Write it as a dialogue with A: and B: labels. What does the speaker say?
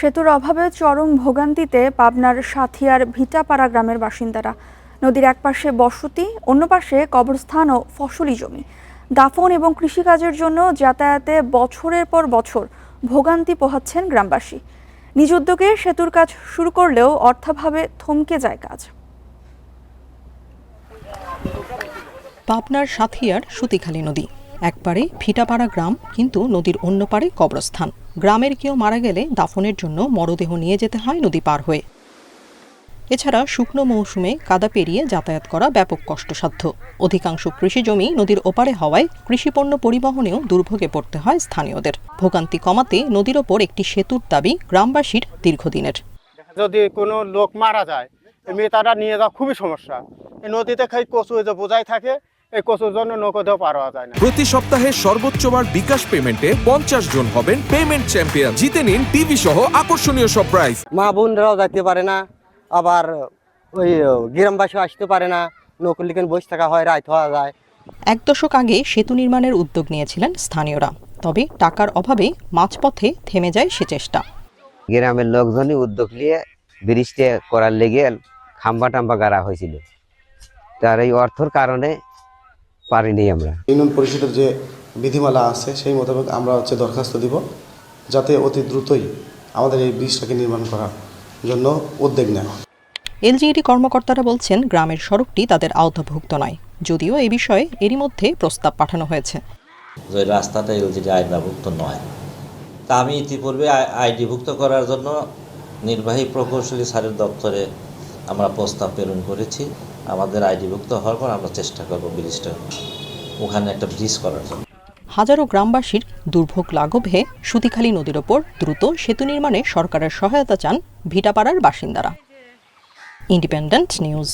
A: সেতুর অভাবে চরম ভোগান্তিতে পাবনার সাথিয়ার ভিটাপাড়া গ্রামের বাসিন্দারা। নদীর একপাশে বসতি, অন্য পাশে কবরস্থান ও ফসলি জমি। দাফন এবং কৃষিকাজের জন্য যাতায়াতে বছরের পর বছর ভোগান্তি পোহাচ্ছেন গ্রামবাসী। নিজ উদ্যোগে সেতুর কাজ শুরু করলেও অর্থাভাবে থমকে যায় কাজ।
B: পাবনার সাথিয়ার সুতিখালী নদী, একপারে ভিটাপাড়া গ্রাম, কিন্তু নদীর অন্য পারে কবরস্থান। গ্রামের কেউ মারা গেলে দাফনের জন্য মরদেহ নিয়ে যেতে হয় নদী পার হয়ে। এছাড়া শুকনো মৌসুমে কাদা পেরিয়ে যাতায়াত করা ব্যাপক কষ্টসাধ্য। অধিকাংশ কৃষি জমি নদীর ওপারে হওয়ায় কৃষিপণ্য পরিবহনেও দুর্ভোগে পড়তে হয় স্থানীয়দের। ভোগান্তি কমাতে নদীর ওপর একটি সেতুর দাবি গ্রামবাসীর দীর্ঘদিনের।
C: যদি কোনো লোক মারা যায়, তারা নিয়ে যাওয়া খুবই সমস্যা। এই নদীতে খাই কচু যে বোঝাই থাকে, এই কচুর জন্য নৌকাতেও পার হওয়া যায় না।
D: প্রতি সপ্তাহে সর্বোচ্চবার বিকাশ পেমেন্টে 50 জন হবেন পেমেন্ট চ্যাম্পিয়ন। জিতে নিন টিভি সহ আকর্ষণীয় সব প্রাইজ।
E: মা বোনরাও যাইতে পারে না, আবার ওই গ্রামবাসী আসতে পারে না, নৌকলিকেন বসে থাকা হয়, রাত হওয়া যায়।
B: 1 দশক আগে সেতু নির্মাণের উদ্যোগ নিয়েছিলেন স্থানীয়রা, তবে টাকার অভাবে মাঝপথে থেমে যায় সে চেষ্টা।
F: গ্রামের লোকজনই উদ্যোগ নিয়ে ব্রিজটা করার লেগে খাম্বা টাম্বা গাড়া হয়েছিল, তার এই অর্থের কারণে পারিনি আমরা।
G: ইউনিয়ন পরিষদের যে বিধিমালা আছে সেই মোতাবেক আমরা দরখাস্ত দিব, যাতে অতি দ্রুতই আমাদের এই ব্রিজটাকে নির্মাণ করার জন্য উদ্যোগ নেয়।
B: এলজিইডি কর্মকর্তারা বলছেন গ্রামের সড়কটি তাদের আওতাভুক্ত নয়, যদিও এ বিষয়ে এরই মধ্যে প্রস্তাব পাঠানো হয়েছে।
H: যে রাস্তাটা এলজিইডি আইনভুক্ত নয়, তা আমি ইতিপূর্বে আইডিভুক্ত করার জন্য নির্বাহী প্রকৌশলী স্যারের দপ্তরে আমরা প্রস্তাব প্রেরণ করেছি। আমাদের আইডিভুক্ত হওয়ার পর আমরা চেষ্টা করব ব্রিজটা, ওখানে একটা ব্রিজ করার জন্য।
B: হাজারো গ্রামবাসীর দুর্ভোগ লাঘবে সুতিখালী নদীর ওপর দ্রুত সেতু নির্মাণে সরকারের সহায়তা চান ভিটাপাড়ার বাসিন্দারা। Independent news.